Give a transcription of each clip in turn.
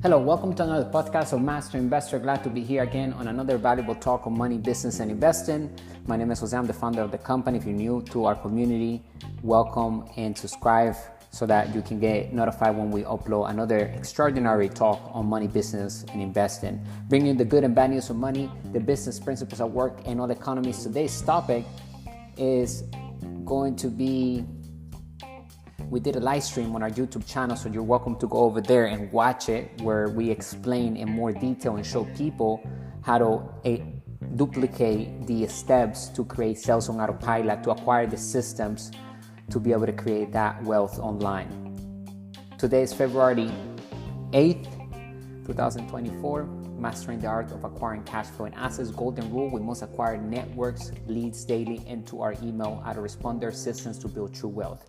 Hello, welcome to another podcast of Master Investor. Glad to be here again on another valuable talk on money, business, and investing. My name is Jose. I'm the founder of the company. If you're new to our community, welcome and subscribe so that you can get notified when we upload another extraordinary talk on money, business, and investing. Bringing you the good and bad news of money, the business principles at work, and all economies. Today's topic is going to be, we did a live stream on our YouTube channel, so you're welcome to go over there and watch it, where we explain in more detail and show people how to duplicate the steps to create sales on autopilot, to acquire the systems to be able to create that wealth online. Today is February 8th, 2024. Mastering the art of acquiring cash flow and assets. Golden rule: we must acquire networks, leads daily into our email autoresponder systems to build true wealth.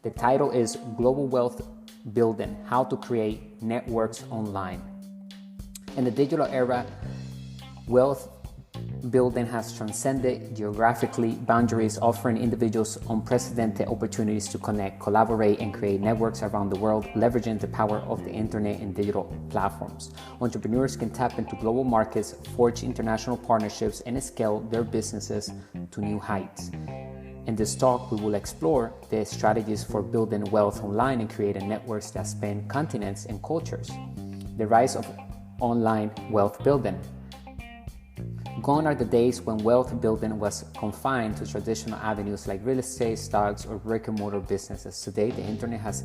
The title is Global Wealth Building: How to Create Networks Online. In the digital era, wealth building has transcended geographically boundaries, offering individuals unprecedented opportunities to connect, collaborate, and create networks around the world, leveraging the power of the internet and digital platforms. Entrepreneurs can tap into global markets, forge international partnerships, and scale their businesses to new heights. In this talk, we will explore the strategies for building wealth online and creating networks that span continents and cultures. The rise of online wealth building. Gone are the days when wealth building was confined to traditional avenues like real estate, stocks, or brick-and-mortar businesses. Today, the internet has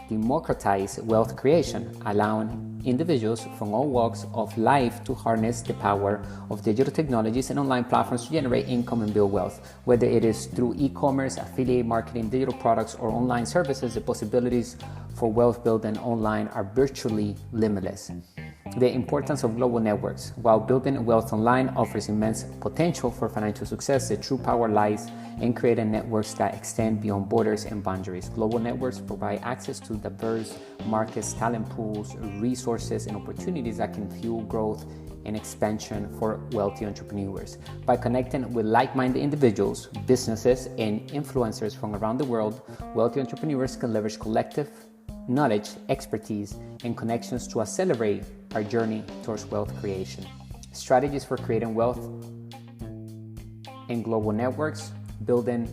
democratized wealth creation, allowing individuals from all walks of life to harness the power of digital technologies and online platforms to generate income and build wealth. Whether it is through e-commerce, affiliate marketing, digital products, or online services, the possibilities for wealth building online are virtually limitless. The importance of global networks. While building wealth online offers immense potential for financial success, the true power lies in creating networks that extend beyond borders and boundaries. Global networks provide access to diverse markets, talent pools, resources, and opportunities that can fuel growth and expansion for wealthy entrepreneurs. By connecting with like-minded individuals, businesses, and influencers from around the world, wealthy entrepreneurs can leverage collective knowledge, expertise, and connections to accelerate our journey towards wealth creation. Strategies for creating wealth in global networks. Building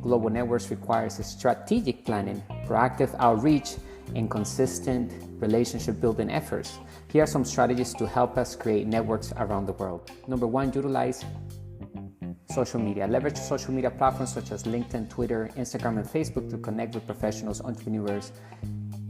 global networks requires strategic planning, proactive outreach, and consistent relationship building efforts. Here are some strategies to help us create networks around the world. Number one, utilize social media. Leverage social media platforms such as LinkedIn, Twitter, Instagram, and Facebook to connect with professionals, entrepreneurs,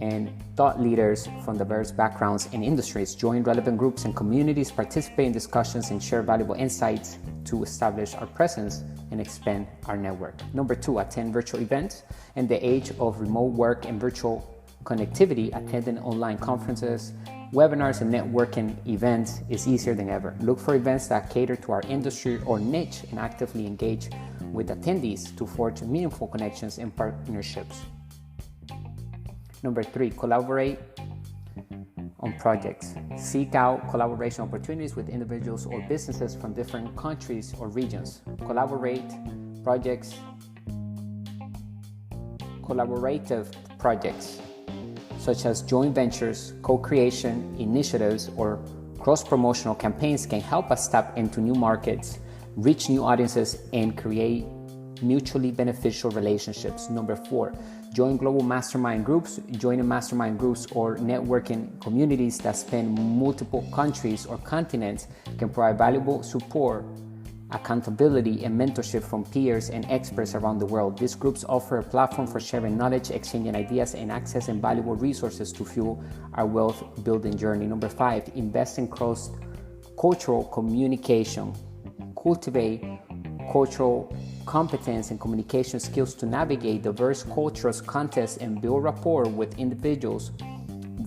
and thought leaders from diverse backgrounds and industries. Join relevant groups and communities, participate in discussions, and share valuable insights to establish our presence and expand our network. Number two, attend virtual events. In the age of remote work and virtual connectivity, attending online conferences, webinars, and networking events is easier than ever. Look for events that cater to our industry or niche and actively engage with attendees to forge meaningful connections and partnerships. Number three, collaborate on projects. Seek out collaboration opportunities with individuals or businesses from different countries or regions. Collaborative projects such as joint ventures, co-creation initiatives, or cross-promotional campaigns can help us tap into new markets, reach new audiences, and create mutually beneficial relationships. Number four, join global mastermind groups. Joining mastermind groups or networking communities that span multiple countries or continents can provide valuable support, accountability, and mentorship from peers and experts around the world. These groups offer a platform for sharing knowledge, exchanging ideas, and accessing valuable resources to fuel our wealth building journey. Number five, invest in cross-cultural communication. Cultivate cultural competence and communication skills to navigate diverse cultures, contexts, and build rapport with individuals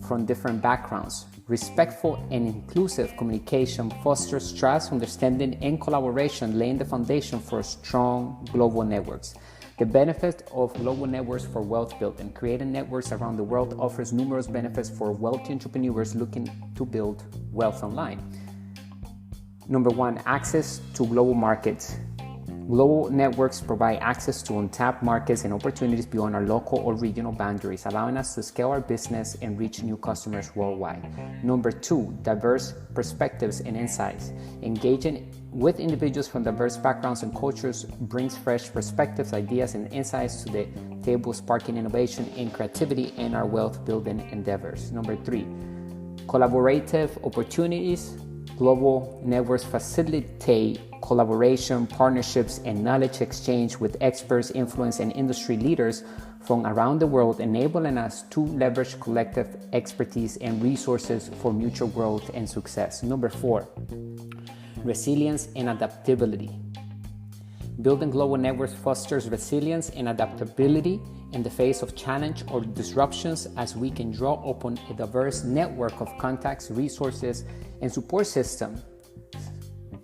from different backgrounds. Respectful and inclusive communication fosters trust, understanding, and collaboration, laying the foundation for strong global networks. The benefit of global networks for wealth building. Creating networks around the world offers numerous benefits for wealthy entrepreneurs looking to build wealth online. Number one, access to global markets. Global networks provide access to untapped markets and opportunities beyond our local or regional boundaries, allowing us to scale our business and reach new customers worldwide. Number 2, diverse perspectives and insights. Engaging with individuals from diverse backgrounds and cultures brings fresh perspectives, ideas, and insights to the table, sparking innovation and creativity in our wealth building endeavors. Number 3, collaborative opportunities. Global networks facilitate collaboration, partnerships, and knowledge exchange with experts, influence, and industry leaders from around the world, enabling us to leverage collective expertise and resources for mutual growth and success. Number 4, resilience and adaptability. Building global networks fosters resilience and adaptability in the face of challenge or disruptions, as we can draw upon a diverse network of contacts, resources, and support system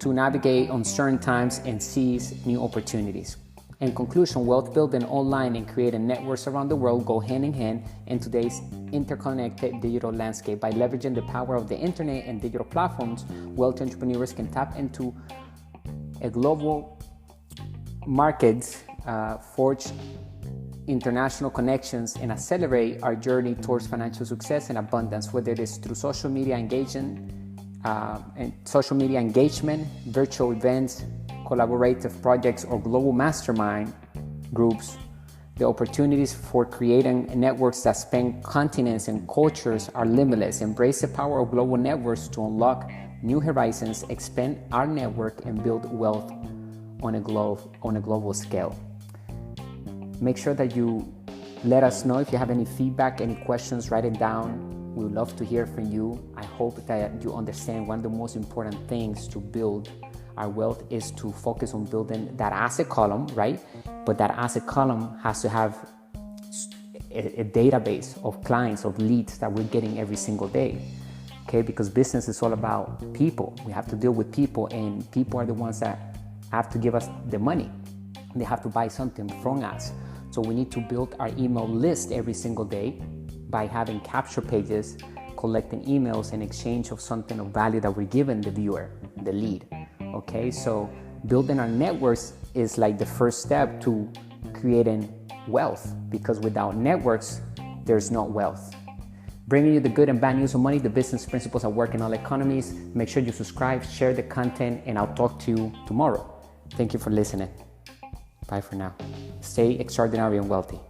to navigate uncertain times and seize new opportunities. In conclusion, wealth building online and creating networks around the world go hand in hand in today's interconnected digital landscape. By leveraging the power of the internet and digital platforms, wealth entrepreneurs can tap into a global market, forge international connections, and accelerate our journey towards financial success and abundance, whether it is through social media engagement, virtual events, collaborative projects, or global mastermind groups. The opportunities for creating networks that span continents and cultures are limitless. Embrace the power of global networks to unlock new horizons, expand our network, and build wealth on a global scale. Make sure that you let us know if you have any feedback, any questions. Write it down. We would love to hear from you. I hope that you understand one of the most important things to build our wealth is to focus on building that asset column, right? But that asset column has to have a database of clients, of leads that we're getting every single day, okay? Because business is all about people. We have to deal with people, and people are the ones that have to give us the money. They have to buy something from us. So we need to build our email list every single day by having capture pages, collecting emails in exchange of something of value that we're giving the viewer, the lead. Okay, so building our networks is like the first step to creating wealth, because without networks, there's no wealth. Bringing you the good and bad news of money, the business principles that work in all economies. Make sure you subscribe, share the content, and I'll talk to you tomorrow. Thank you for listening. Bye for now. Stay extraordinary and wealthy.